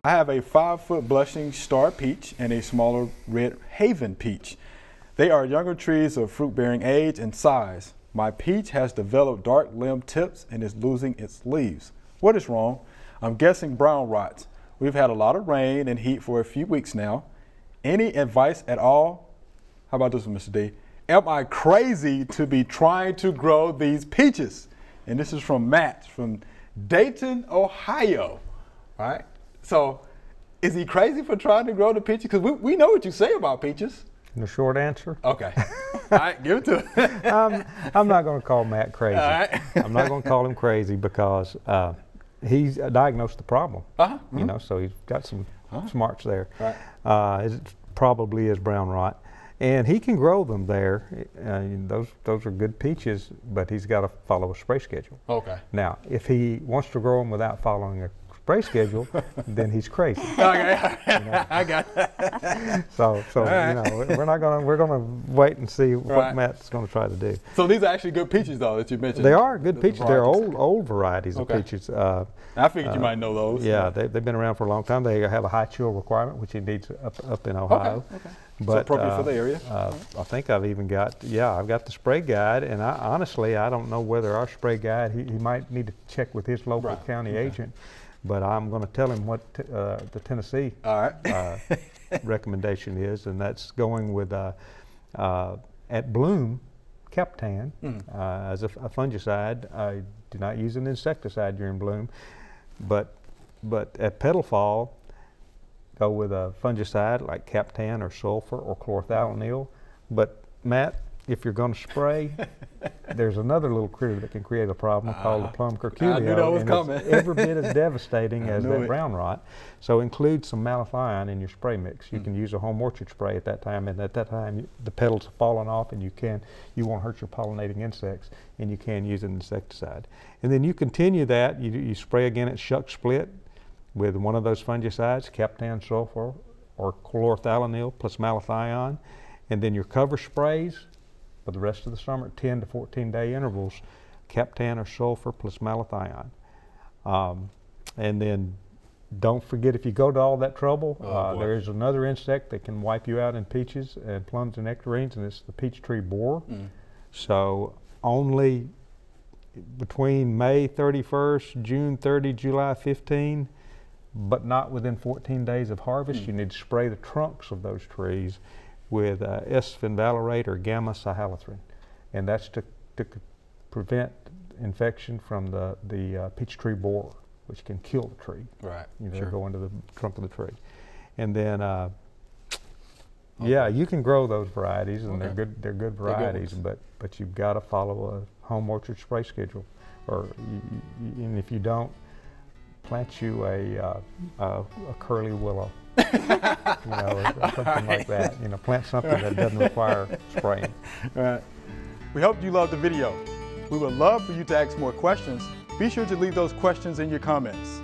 I have a 5-foot blushing star peach and a smaller red haven peach. They are younger trees of fruit-bearing age and size. My peach has developed dark limb tips and is losing its leaves. What is wrong? I'm guessing brown rot. We've had a lot of rain and heat for a few weeks now. Any advice at all? How about this one, Mr. D? Am I crazy to be trying to grow these peaches? And this is from Matt from Dayton, Ohio. All right. So is he crazy for trying to grow the peaches? Because we know what you say about peaches. The short answer? Okay. All right, give it to him. I'm not going to call Matt crazy. All right. I'm not going to call him crazy because he's diagnosed the problem. Mm-hmm. You know, so he's got some smarts there. Right. It probably is brown rot. And he can grow them there. Those are good peaches, but he's got to follow a spray schedule. Okay. Now, if he wants to grow them without following a spray schedule, then he's crazy. Okay. You know? I got it. So right. you know, we're gonna wait and see what Right. Matt's going to try to do. So these are actually good peaches, though, that you mentioned. They are good peaches. They're varieties. old varieties of peaches. I figured you might know those. Yeah, they've been around for a long time. They have a high chill requirement, which he needs up in Ohio. Okay. But so appropriate for the area. I think I've even got I've got the spray guide, and honestly I don't know whether our spray guide he might need to check with his local county agent, but I'm going to tell him what the Tennessee recommendation is, and that's going with at bloom Captan as a fungicide. I do not use an insecticide during bloom, but at petal fall, go with a fungicide like Captan or sulfur or chlorothalonil. But Matt, if you're going to spray, there's another little critter that can create a problem called the plumb curculio. I knew that was and coming. It's every bit as devastating as that it. brown rot. So include some malathion in your spray mix. You can use a home orchard spray at that time, and at that time the petals have fallen off, and you won't hurt your pollinating insects, and you can use an insecticide. And then you continue that. You spray again at shuck split with one of those fungicides, Captan sulfur or chlorothalonil plus malathion, and then your cover sprays for the rest of the summer at 10 to 14 day intervals, Captan or sulfur plus malathion. And then don't forget, if you go to all that trouble, there is another insect that can wipe you out in peaches and plums and nectarines, and it's the peachtree borer. So only between May 31st, June 30, July 15, but not within 14 days of harvest. You need to spray the trunks of those trees with S-fenvalerate or gamma cyhalothrin, and that's to prevent infection from the peachtree borer, which can kill the tree. Right. Go into the trunk of the tree, and then you can grow those varieties, and they're good varieties, but you've got to follow a home orchard spray schedule, and if you don't, plant you a curly willow, or something like that. Plant something that doesn't require spraying. Right. We hope you loved the video. We would love for you to ask more questions. Be sure to leave those questions in your comments.